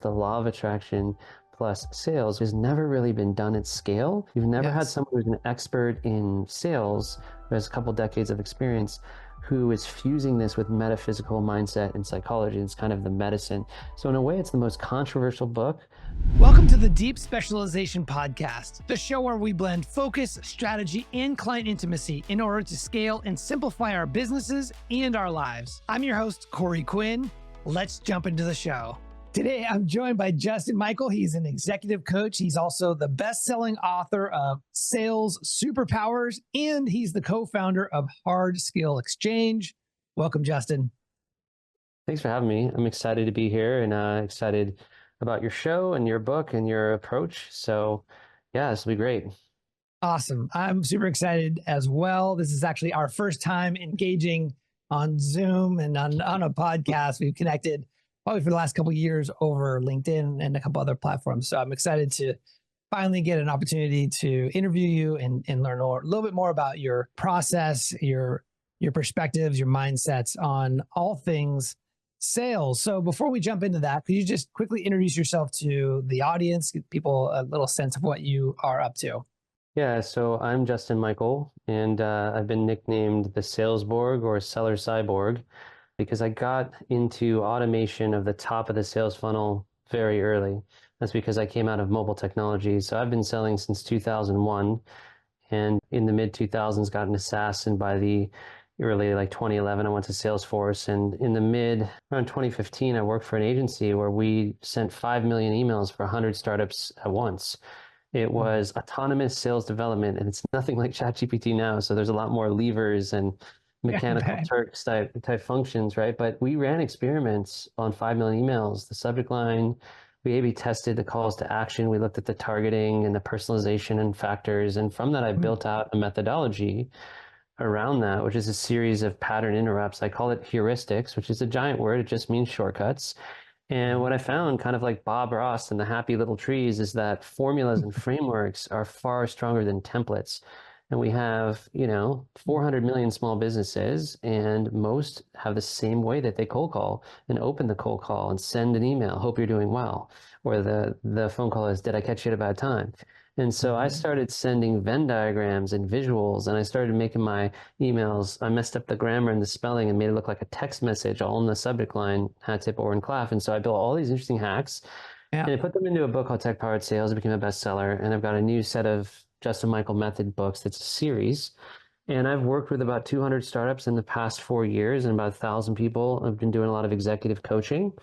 The law of attraction plus sales has never really been done at scale. You've never had Yes. someone who's an expert in sales, who has a couple decades of experience, who is fusing this with metaphysical mindset and psychology. It's kind of the medicine. So in a way, it's the most controversial book. Welcome to the Deep Specialization Podcast, the show where we blend focus, strategy, and client intimacy in order to scale and simplify our businesses and our lives. I'm your host, Corey Quinn. Let's jump into the show. Today, I'm joined by Justin Michael. He's an executive coach. He's also the best-selling author of Sales Superpowers, and he's the co-founder of Hard Skill Exchange. Welcome, Justin. Thanks for having me. I'm excited to be here and excited about your show and your book and your approach. So yeah, this will be great. Awesome. I'm super excited as well. This is actually our first time engaging on Zoom and on a podcast. We've connected probably for the last couple of years over LinkedIn and a couple other platforms. So I'm excited to finally get an opportunity to interview you and learn a little bit more about your process, your perspectives, your mindsets on all things sales. So before we jump into that, could you just quickly introduce yourself to the audience, give people a little sense of what you are up to? Yeah, so I'm Justin Michael, and I've been nicknamed the Salesborg or Seller Cyborg because I got into automation of the top of the sales funnel very early. That's because I came out of mobile technology. So I've been selling since 2001, and in the mid 2000s got into SaaS, and by the early like 2011 I went to Salesforce, and in the mid around 2015 I worked for an agency where we sent 5 million emails for 100 startups at once. It was autonomous sales development, and it's nothing like ChatGPT now. So there's a lot more levers and mechanical Yeah, Turks type functions, right? But we ran experiments on 5 million emails. The subject line, we A/B tested the calls to action. We looked at the targeting and the personalization and factors. And from that, I built out a methodology around that, which is a series of pattern interrupts. I call it heuristics, which is a giant word. It just means shortcuts. And what I found, kind of like Bob Ross and the Happy Little Trees, is that formulas and frameworks are far stronger than templates. And we have, 400 million small businesses, and most have the same way that they cold call and open the cold call and send an email, hope you're doing well. Or the phone call is, did I catch you at a bad time? And so I started sending Venn diagrams and visuals, and I started making my emails. I messed up the grammar and the spelling and made it look like a text message all in the subject line, hat tip or in claff. And so I built all these interesting hacks yeah. and I put them into a book called Tech Powered Sales. It became a bestseller. And I've got a new set of Justin Michael Method books that's a series. And I've worked with about 200 startups in the past 4 years and about 1,000 people. I've been doing a lot of executive coaching.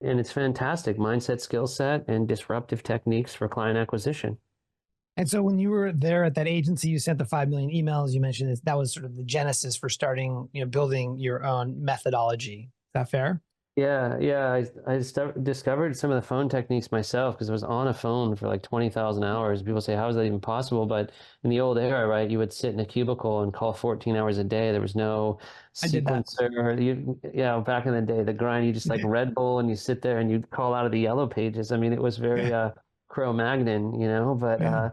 And it's fantastic mindset, skill set, and disruptive techniques for client acquisition. And so when you were there at that agency, you sent the 5 million emails. You mentioned that was sort of the genesis for starting, building your own methodology. Is that fair? Yeah. I discovered some of the phone techniques myself because I was on a phone for like 20,000 hours. People say, how is that even possible? But in the old era, right, you would sit in a cubicle and call 14 hours a day. There was no I did that. sequencer. Back in the day, the grind, you just like Red Bull and you sit there and you'd call out of the yellow pages. I mean, it was very Cro-Magnon, but Yeah.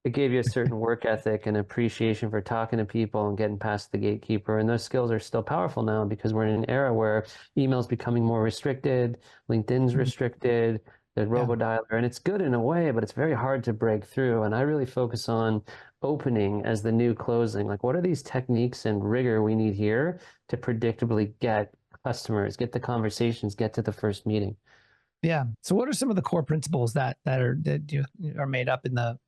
it gave you a certain work ethic and appreciation for talking to people and getting past the gatekeeper. And those skills are still powerful now because we're in an era where email's becoming more restricted, LinkedIn's restricted, there's Yeah. robodialer, and it's good in a way, but it's very hard to break through. And I really focus on opening as the new closing. Like, what are these techniques and rigor we need here to predictably get customers, get the conversations, get to the first meeting? Yeah. So what are some of the core principles that you are made up in the?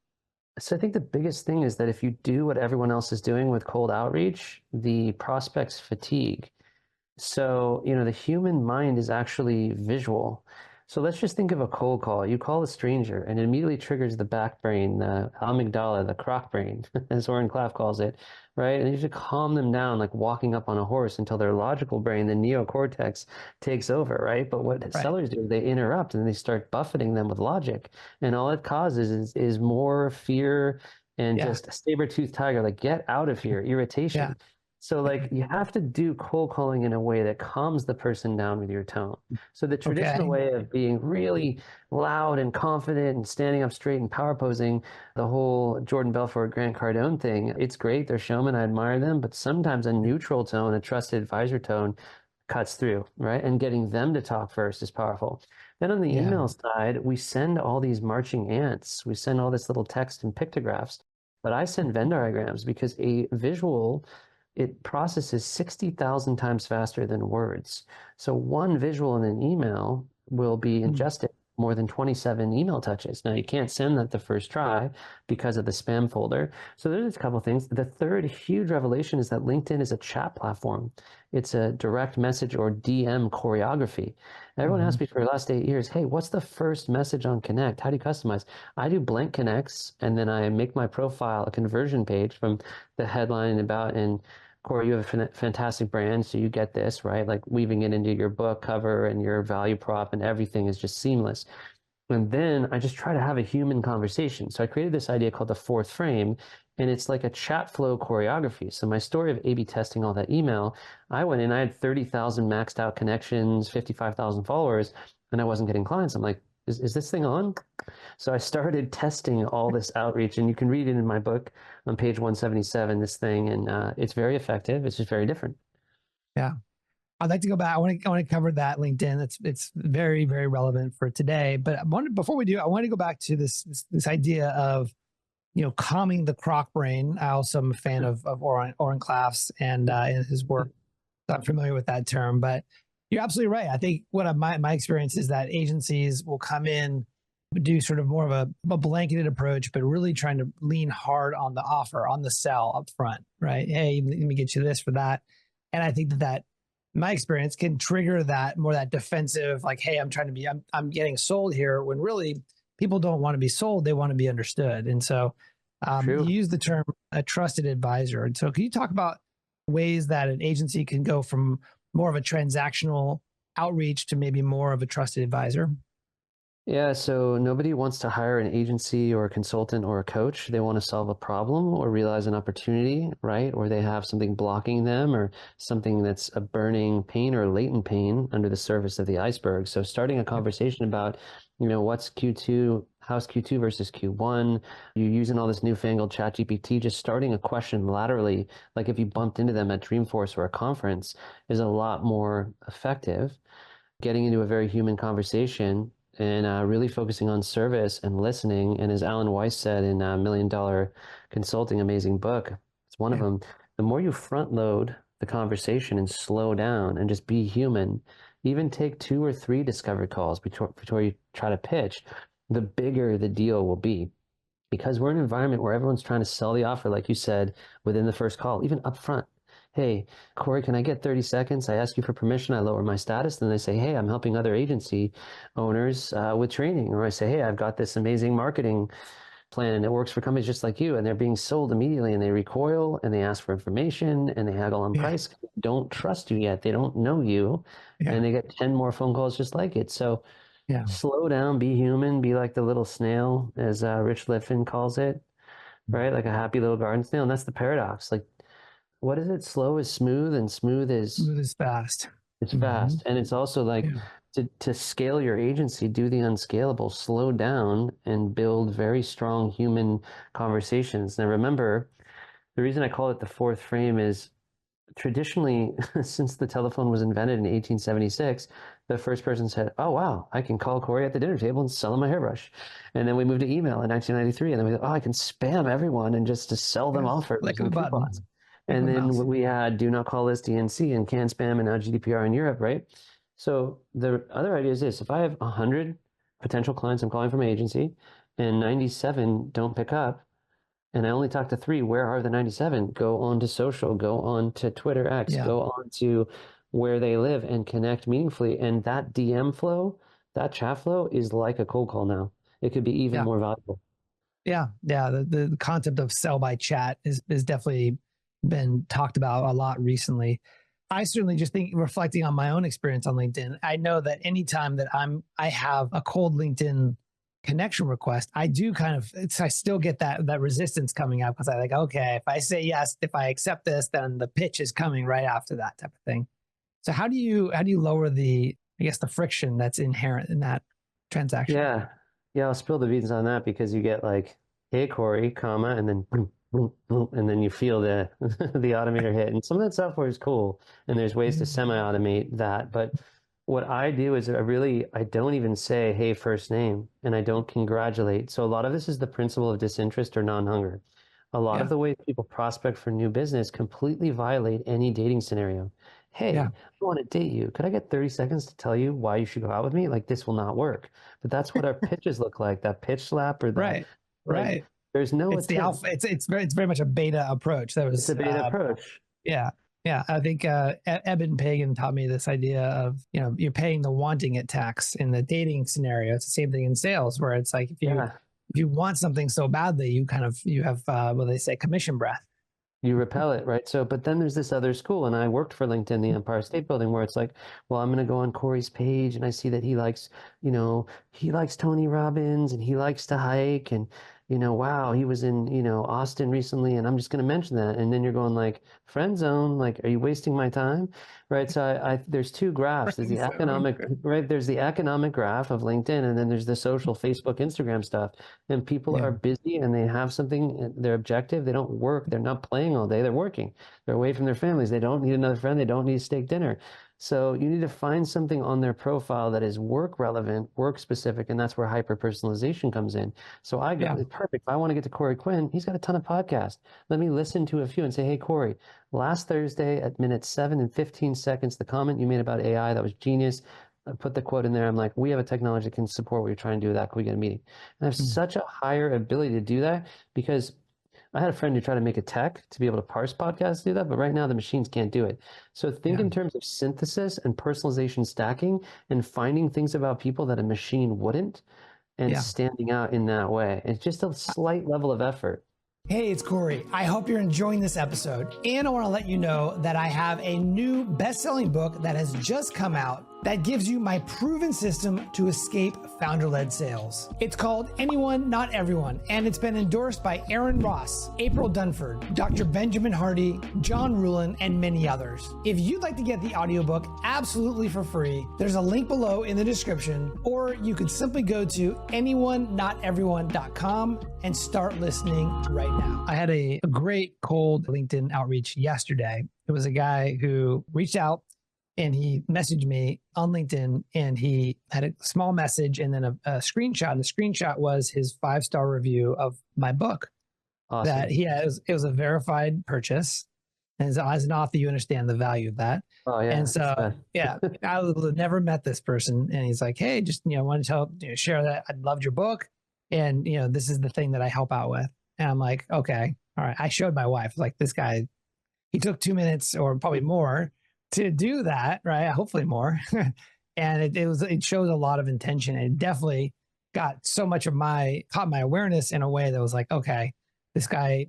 So I think the biggest thing is that if you do what everyone else is doing with cold outreach, the prospects fatigue. So, the human mind is actually visual. So let's just think of a cold call. You call a stranger and it immediately triggers the back brain, the amygdala, the croc brain, as Oren Klaff calls it, right? And you should calm them down like walking up on a horse until their logical brain, the neocortex, takes over, right? But what Right. sellers do, they interrupt and they start buffeting them with logic. And all it causes is more fear and Yeah. just a saber-toothed tiger, like get out of here, Yeah. irritation. So like you have to do cold calling in a way that calms the person down with your tone. So the traditional Okay. way of being really loud and confident and standing up straight and power posing, the whole Jordan Belfort, Grant Cardone thing, it's great. They're showmen. I admire them. But sometimes a neutral tone, a trusted advisor tone cuts through, right? And getting them to talk first is powerful. Then on the Yeah. email side, we send all these marching ants. We send all this little text and pictographs. But I send Venn diagrams because a visual, it processes 60,000 times faster than words. So one visual in an email will be Mm. ingested more than 27 email touches. Now you can't send that the first try because of the spam folder. So there's a couple of things. The third huge revelation is that LinkedIn is a chat platform. It's a direct message or DM choreography. Everyone Mhm. asked me for the last 8 years, hey, what's the first message on Connect? How do you customize? I do blank connects, and then I make my profile a conversion page from the headline about, and Corey, you have a fantastic brand, so you get this, right? Like weaving it into your book cover and your value prop, and everything is just seamless. And then I just try to have a human conversation. So I created this idea called the fourth frame, and it's like a chat flow choreography. So my story of A/B testing all that email, I went in, I had 30,000 maxed out connections, 55,000 followers, and I wasn't getting clients. I'm like, is this thing on? So I started testing all this outreach, and you can read it in my book on page 177, this thing, and it's very effective. It's just very different. Yeah. I'd like to go back. I want to cover that LinkedIn. It's very, very relevant for today. But before we do, I want to go back to this idea of, calming the croc brain. I also am a fan of Oren Klaff's and his work. So I'm familiar with that term, but you're absolutely right. I think my experience is that agencies will come in, do sort of more of a blanketed approach, but really trying to lean hard on the offer, on the sell up front, right? Hey, let me get you this for that. And I think that my experience can trigger that defensive, like, hey, I'm getting sold here, when really people don't want to be sold, they want to be understood. And so True. you use the term a trusted advisor. And so can you talk about ways that an agency can go from more of a transactional outreach to maybe more of a trusted advisor? Yeah, so nobody wants to hire an agency or a consultant or a coach. They want to solve a problem or realize an opportunity, right? Or they have something blocking them or something that's a burning pain or latent pain under the surface of the iceberg. So starting a conversation about, what's Q2, how's Q2 versus Q1? You're using all this newfangled chat GPT, just starting a question laterally, like if you bumped into them at Dreamforce or a conference, is a lot more effective. Getting into a very human conversation and really focusing on service and listening. And as Alan Weiss said in Million Dollar Consulting, amazing book, it's one of Yeah. them. The more you front load the conversation and slow down and just be human, even take 2 or 3 discovery calls before you try to pitch, the bigger the deal will be. Because we're in an environment where everyone's trying to sell the offer, like you said, within the first call, even upfront. Hey, Corey, can I get 30 seconds? I ask you for permission. I lower my status. Then they say, hey, I'm helping other agency owners with training. Or I say, hey, I've got this amazing marketing plan and it works for companies just like you. And they're being sold immediately and they recoil and they ask for information and they haggle on Yeah. price. They don't trust you yet. They don't know you. Yeah. And they get 10 more phone calls just like it. So Yeah. slow down, be human, be like the little snail, as Rich Liffen calls it, right? Like a happy little garden snail. And that's the paradox. Like, what is it? Slow is smooth, and smooth is Smooth as fast. it's Hmm. fast. And it's also like Yeah. to scale your agency, do the unscalable, slow down and build very strong human conversations. Now, remember, the reason I call it the fourth frame is traditionally, since the telephone was invented in 1876, the first person said, oh, wow, I can call Corey at the dinner table and sell him a hairbrush. And then we moved to email in 1993. And then we thought, oh, I can spam everyone and just to sell them Yeah. offers Click of a and coupons. button. Click of And a then mouse. we had do not call list DNC and can spam and now GDPR in Europe, right? So the other idea is this: if I have 100 potential clients I'm calling from an agency and 97 don't pick up, and I only talked to 3, where are the 97? Go on to social, go on to Twitter X, Yeah. go on to where they live and connect meaningfully. And that DM flow, that chat flow is like a cold call now. It could be even Yeah. more valuable. Yeah. Yeah. The concept of sell by chat is definitely been talked about a lot recently. I certainly just think, reflecting on my own experience on LinkedIn, I know that anytime that I have a cold LinkedIn connection request, I do I still get that resistance coming up, because I like, okay, if I say yes, if I accept this, then the pitch is coming right after that type of thing. So how do you lower the friction that's inherent in that transaction? Yeah. Yeah, I'll spill the beans on that because you get like, hey, Corey, comma, and then boom, boom, boom, and then you feel the the automator hit. And some of that software is cool, and there's ways to Mhm. semi-automate that. But what I do is I don't even say, hey, first name, and I don't congratulate. So a lot of this is the principle of disinterest or non-hunger. A lot of Yeah. the ways people prospect for new business completely violate any dating scenario. Hey, Yeah. I want to date you. Could I get 30 seconds to tell you why you should go out with me? Like, this will not work. But that's what our pitches look like, that pitch slap or that, Right. like, Right. there's no It's the attempt. alpha. It's very much a beta approach. That It's was a beta approach. yeah. Yeah. I think Eben Pagan taught me this idea of, you're paying the wanting it tax in the dating scenario. It's the same thing in sales, where it's like Yeah. if you want something so badly, you have what they say, commission breath. You repel it, right? So, but then there's this other school, and I worked for LinkedIn, the Empire State Building, where it's like, well, I'm going to go on Corey's page, and I see that he likes Tony Robbins, and he likes to hike, and wow, he was in Austin recently, and I'm just going to mention that, and then you're going like, friend zone, like, are you wasting my time, right? So there's two graphs. There's the economic, right? There's the economic graph of LinkedIn, and then there's the social Facebook, Instagram stuff. And people Yeah. are busy and they have something, their objective. They don't work. They're not playing all day. They're working. They're away from their families. They don't need another friend. They don't need a steak dinner. So you need to find something on their profile that is work relevant, work specific, and that's where hyper personalization comes in. So I go, Yeah. perfect. If I want to get to Corey Quinn, he's got a ton of podcasts. Let me listen to a few and say, hey, Corey, last Thursday at minute 7 and 15 seconds, the comment you made about AI, that was genius. I put the quote in there. I'm like, we have a technology that can support what you're trying to do with that. Can we get a meeting? And I have such a higher ability to do that because I had a friend who tried to make a tech to be able to parse podcasts, do that, but right now the machines can't do it. So think Yeah. in terms of synthesis and personalization stacking and finding things about people that a machine wouldn't and Yeah. standing out in that way. It's just a slight level of effort. Hey, it's Corey. I hope you're enjoying this episode. And I want to let you know that I have a new best-selling book that has just come out that gives you my proven system to escape founder-led sales. It's called Anyone, Not Everyone, and it's been endorsed by Aaron Ross, April Dunford, Dr. Benjamin Hardy, John Ruhlin, and many others. If you'd like to get the audiobook absolutely for free, there's a link below in the description, or you could simply go to anyoneNotEveryone.com and start listening right now. I had a great cold LinkedIn outreach yesterday. It was a guy who reached out and he messaged me on LinkedIn, and he had a small message and then a screenshot. And the screenshot was his 5-star review of my book. Awesome. That he has. It was a verified purchase. And as an author, you understand the value of that. Oh, yeah. And so, yeah, I never met this person. And he's like, hey, just, want to share that I loved your book. And, this is the thing that I help out with. And I'm like, okay, all right. I showed my wife, like, this guy, he took 2 minutes or probably more to do that, right? Hopefully more. And it shows a lot of intention. And it definitely got so much of caught my awareness in a way that was like, okay, this guy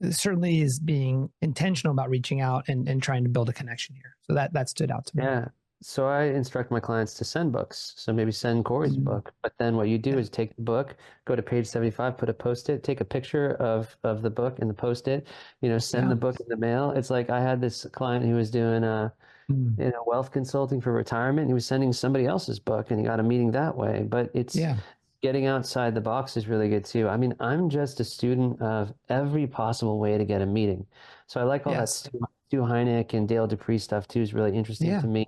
certainly is being intentional about reaching out and trying to build a connection here. So that stood out to me. Yeah. So I instruct my clients to send books. So maybe send Corey's book, but then what you do is take the book, go to page 75, put a post-it, take a picture of the book and the post-it, send the book in the mail. It's like I had this client who was doing wealth consulting for retirement. He was sending somebody else's book and he got a meeting that way. But it's getting outside the box is really good too. I mean, I'm just a student of every possible way to get a meeting. So I like all that Stu Heineck and Dale Dupree stuff too is really interesting to me.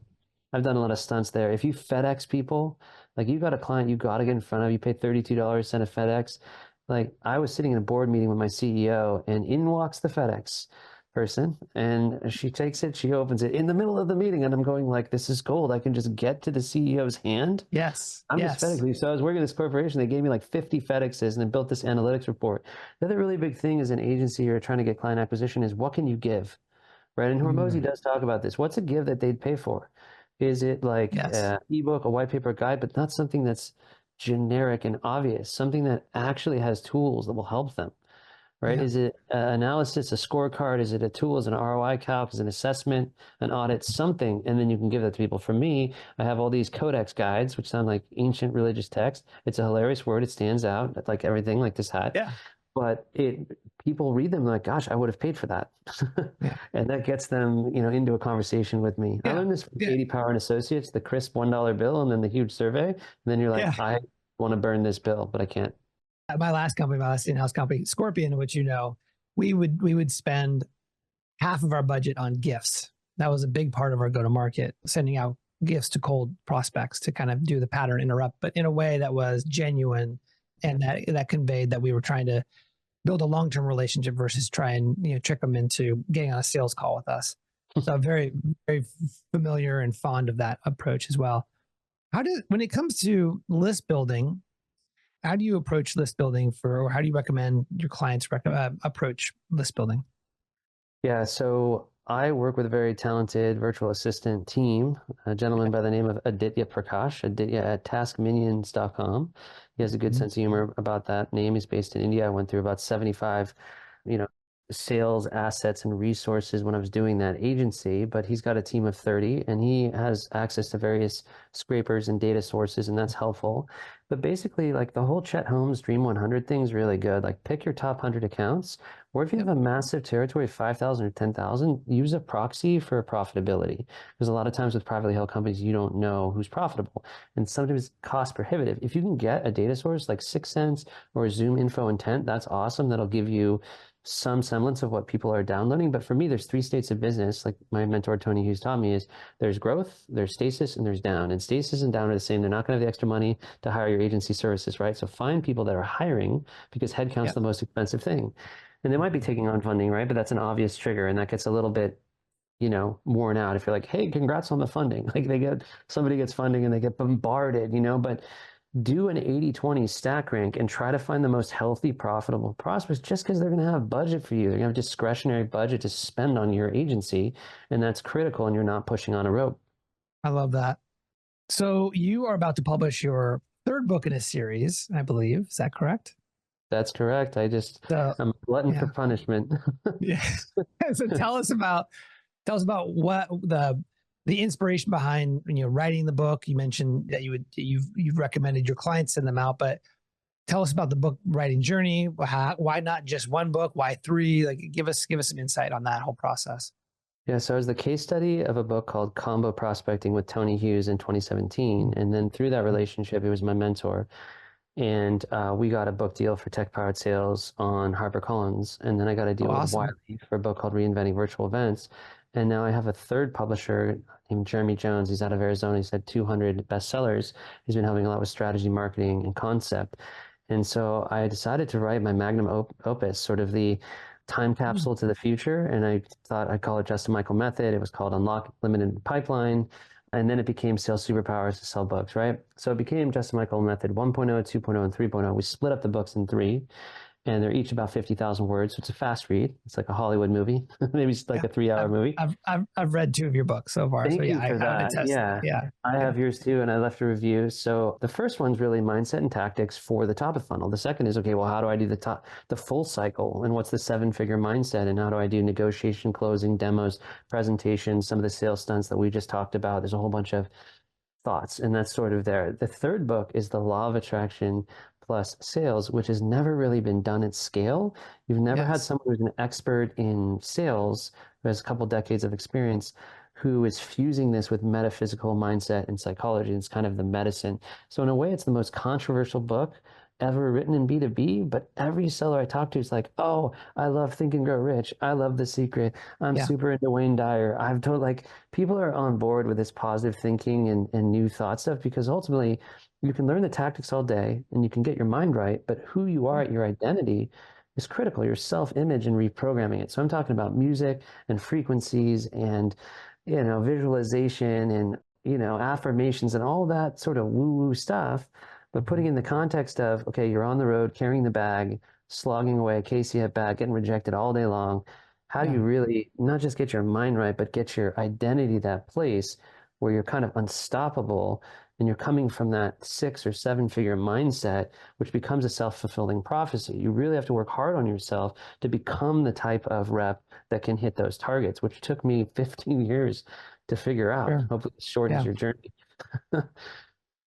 I've done a lot of stunts there. If you FedEx people, like you got a client you got to get in front of, you pay $32, send a FedEx. Like I was sitting in a board meeting with my CEO and in walks the FedEx person and she takes it, she opens it in the middle of the meeting and I'm going like, this is gold. I can just get to the CEO's hand. Yes. I'm just FedEx. So I was working at this corporation. They gave me like 50 FedExes and then built this analytics report. The other really big thing as an agency or trying to get client acquisition is what can you give? Right. And Hormozi does talk about this. What's a give that they'd pay for? Is it like an ebook, a white paper guide, but not something that's generic and obvious, something that actually has tools that will help them, right? Is it analysis, a scorecard? Is it a tool? Is it an ROI calc? Is it an assessment, an audit, something? And then you can give that to people. For me, I have all these codex guides, which sound like ancient religious text. It's a hilarious word. It stands out like everything, like this hat. Yeah. But people read them like, gosh, I would have paid for that. And that gets them, into a conversation with me. I learned this from Katie Power and Associates, the crisp $1 bill and then the huge survey. And then you're like, I want to burn this bill, but I can't. At my last in-house company, Scorpion, which we would spend half of our budget on gifts. That was a big part of our go-to-market, sending out gifts to cold prospects to kind of do the pattern interrupt, but in a way that was genuine and that conveyed that we were trying to build a long-term relationship versus try and trick them into getting on a sales call with us. So I'm very, very familiar and fond of that approach as well. When it comes to list building, how do you approach list building or how do you recommend your clients approach list building? Yeah, so I work with a very talented virtual assistant team, a gentleman by the name of Aditya Prakash, Aditya at taskminions.com. He has a good sense of humor about that name. He's based in India. I went through about 75, you know, sales assets and resources when I was doing that agency, but he's got a team of 30 and he has access to various scrapers and data sources, and that's helpful. But basically, like the whole Chet Holmes Dream 100 thing is really good. Like pick your top 100 accounts, or if you have a massive territory of 5,000 or 10,000, use a proxy for profitability. Because a lot of times with privately held companies, you don't know who's profitable. And sometimes it's cost prohibitive. If you can get a data source like 6sense or Zoom Info Intent, that's awesome. That'll give you some semblance of what people are downloading. But for me, there's 3 states of business, like my mentor Tony Hughes taught me, is there's growth, there's stasis, and there's down. And stasis and down are the same. They're not going to have the extra money to hire your agency services, right? So find people that are hiring, because headcount's the most expensive thing. And they might be taking on funding, right? But that's an obvious trigger, and that gets a little bit, worn out if you're like, hey, congrats on the funding. Like somebody gets funding and they get bombarded, but do an 80-20 stack rank and try to find the most healthy, profitable prospects, just because they're going to have budget for you. They're going to have discretionary budget to spend on your agency, and that's critical, and you're not pushing on a rope. I love that. So you are about to publish your 3rd book in a series, I believe. Is that correct? That's correct. I'm a glutton for punishment. Yeah. So tell us about what the inspiration behind writing the book. You mentioned that you've recommended your clients send them out, but tell us about the book writing journey. Why not just 1 book? Why 3? Like give us some insight on that whole process. Yeah, so I was the case study of a book called Combo Prospecting with Tony Hughes in 2017. And then through that relationship, he was my mentor. And we got a book deal for Tech Powered Sales on HarperCollins. And then I got a deal with Wiley for a book called Reinventing Virtual Events. And now I have a 3rd publisher named Jeremy Jones. He's out of Arizona. He's had 200 bestsellers. He's been helping a lot with strategy, marketing, and concept. And so I decided to write my magnum opus, sort of the time capsule to the future. And I thought I'd call it Justin Michael Method. It was called Unlock Limited Pipeline. And then it became Sales Superpowers to Sell Books, right? So it became Justin Michael Method 1.0, 2.0, and 3.0. We split up the books in 3, and they're each about 50,000 words. So it's a fast read. It's like a Hollywood movie, maybe it's like a 3-hour movie. I've read 2 of your books so far. Thank so you for that. Yeah. I have yours too, and I left a review. So the first one's really mindset and tactics for the top of the funnel. The second is, okay, well, how do I do the full cycle, and what's the 7-figure mindset, and how do I do negotiation, closing, demos, presentations, some of the sales stunts that we just talked about. There's a whole bunch of thoughts, and that's sort of there. The 3rd book is the Law of Attraction plus Sales, which has never really been done at scale. You've never had someone who's an expert in sales, who has a couple decades of experience, who is fusing this with metaphysical mindset and psychology. It's kind of the medicine. So in a way, it's the most controversial book ever written in B2B, but every seller I talk to is like, oh, I love Think and Grow Rich. I love The Secret. I'm super into Wayne Dyer. I've told, like, people are on board with this positive thinking and new thought stuff, because ultimately you can learn the tactics all day and you can get your mind right, but who you are at your identity is critical, your self-image and reprogramming it. So I'm talking about music and frequencies and, visualization and, affirmations and all that sort of woo-woo stuff, but putting in the context of, okay, you're on the road carrying the bag, slogging away, Casey at bat, getting rejected all day long. How do you really not just get your mind right, but get your identity that place where you're kind of unstoppable, and you're coming from that 6 or 7-figure mindset, which becomes a self-fulfilling prophecy. You really have to work hard on yourself to become the type of rep that can hit those targets, which took me 15 years to figure out. Hopefully as short as your journey.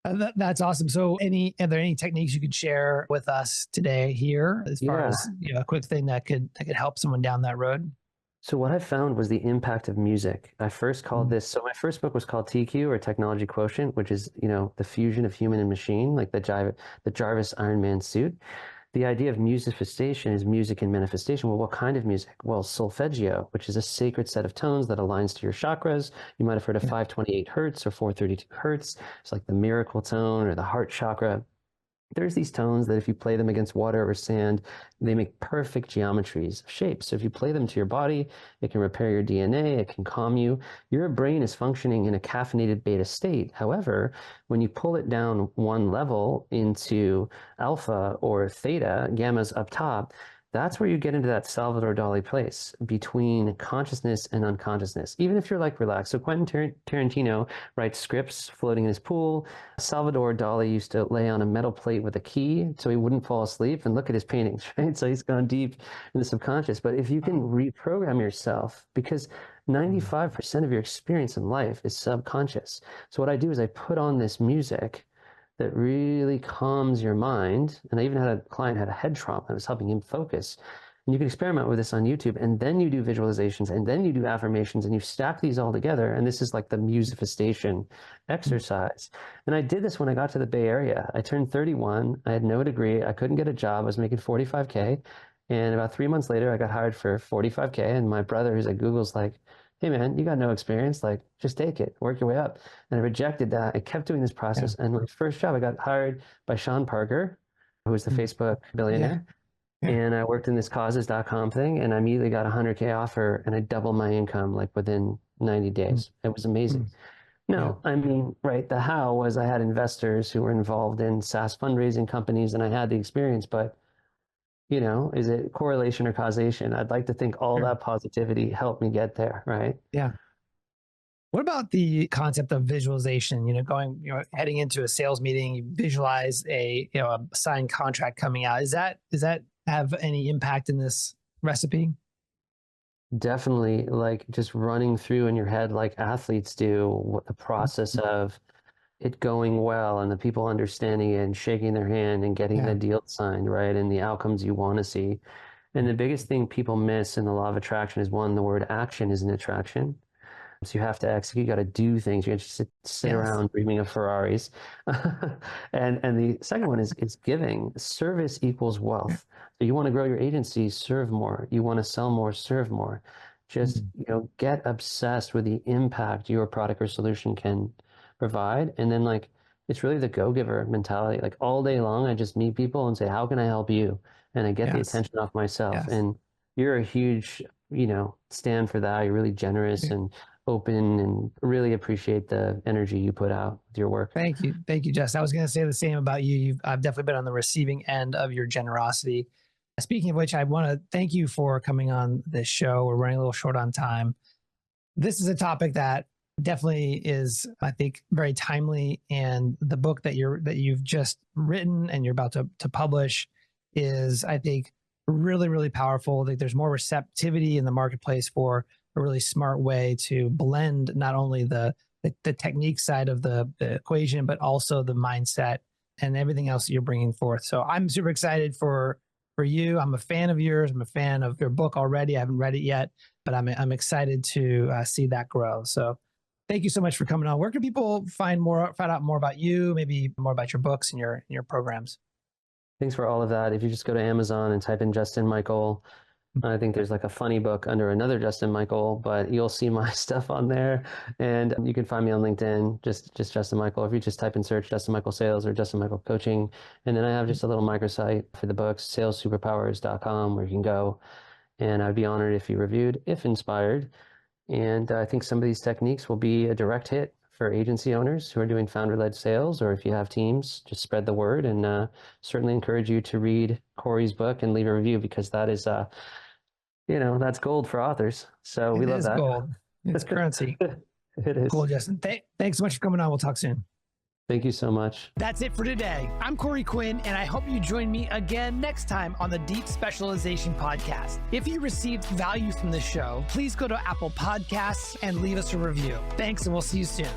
That's awesome. So are there any techniques you could share with us today here as far as a quick thing that could help someone down that road? So what I found was the impact of music. I first called this, so my first book was called TQ, or Technology Quotient, which is, the fusion of human and machine, like the Jarvis Iron Man suit. The idea of musicifestation is music and manifestation. Well, what kind of music? Well, solfeggio, which is a sacred set of tones that aligns to your chakras. You might have heard of 528 hertz or 432 hertz. It's like the miracle tone or the heart chakra. There's these tones that if you play them against water or sand, they make perfect geometries of shapes. So if you play them to your body, it can repair your DNA, it can calm you. Your brain is functioning in a caffeinated beta state. However, when you pull it down one level into alpha or theta, gamma's up top, that's where you get into that Salvador Dali place between consciousness and unconsciousness, even if you're like relaxed. So Quentin Tarantino writes scripts floating in his pool. Salvador Dali used to lay on a metal plate with a key so he wouldn't fall asleep, and look at his paintings, right? So he's gone deep in the subconscious. But if you can reprogram yourself, because 95% of your experience in life is subconscious. So what I do is I put on this music that really calms your mind. And I even had a client had a head trauma. I was helping him focus. And you can experiment with this on YouTube. And then you do visualizations, and then you do affirmations, and you stack these all together. And this is like the musicifestation exercise. And I did this when I got to the Bay Area. I turned 31. I had no degree. I couldn't get a job. I was making 45K. And about 3 months later, I got hired for 45K. And my brother, who's at Google's like, hey man, you got no experience, like just take it, work your way up. And I rejected that. I kept doing this process. And my first job, I got hired by Sean Parker, who was the Facebook billionaire. And I worked in this causes.com thing, and I immediately got a 100K offer, and I doubled my income like within 90 days. It was amazing. No, I mean, right, the how was I had investors who were involved in SaaS fundraising companies, and I had the experience, but you know, is it correlation or causation? I'd like to think all that positivity helped me get there, right? Yeah. What about the concept of visualization? You know, heading into a sales meeting, you visualize a signed contract coming out. Does that have any impact in this recipe? Definitely, like just running through in your head like athletes do, what the process of it going well and the people understanding it and shaking their hand and getting the deal signed, right? And the outcomes you want to see. And the biggest thing people miss in the law of attraction is, one, the word action is an attraction. So you have to execute, you got to do things. You can't just sit around dreaming of Ferraris. and the second one is giving. Service equals wealth. So you want to grow your agency, serve more. You want to sell more, serve more. Just, get obsessed with the impact your product or solution can provide. And then like, it's really the go-giver mentality. Like all day long, I just meet people and say, how can I help you? And I get the attention off myself. And you're a huge, stand for that. You're really generous and open, and really appreciate the energy you put out with your work. Thank you. Thank you, Jess. I was going to say the same about you. I've definitely been on the receiving end of your generosity. Speaking of which, I want to thank you for coming on this show. We're running a little short on time. This is a topic that definitely is, I think, very timely. And the book that you've just written and you're about to publish is, I think, really, really powerful. I think there's more receptivity in the marketplace for a really smart way to blend not only the technique side of the equation, but also the mindset and everything else that you're bringing forth. So I'm super excited for you. I'm a fan of yours. I'm a fan of your book already. I haven't read it yet, but I'm excited to see that grow. So thank you so much for coming on. Where can people find out more about you, maybe more about your books and your programs? Thanks for all of that. If you just go to Amazon and type in Justin Michael, I think there's like a funny book under another Justin Michael, but you'll see my stuff on there. And you can find me on LinkedIn, just Justin Michael. If you just type in search Justin Michael Sales or Justin Michael Coaching. And then I have just a little microsite for the books, salessuperpowers.com, where you can go. And I'd be honored if you reviewed, if inspired. And I think some of these techniques will be a direct hit for agency owners who are doing founder-led sales, or if you have teams, just spread the word. And certainly encourage you to read Corey's book and leave a review, because that is, that's gold for authors. So we love that. It is gold. It's currency. It is. Cool, Justin. Thanks so much for coming on. We'll talk soon. Thank you so much. That's it for today. I'm Corey Quinn, and I hope you join me again next time on the Deep Specialization Podcast. If you received value from this show, please go to Apple Podcasts and leave us a review. Thanks, and we'll see you soon.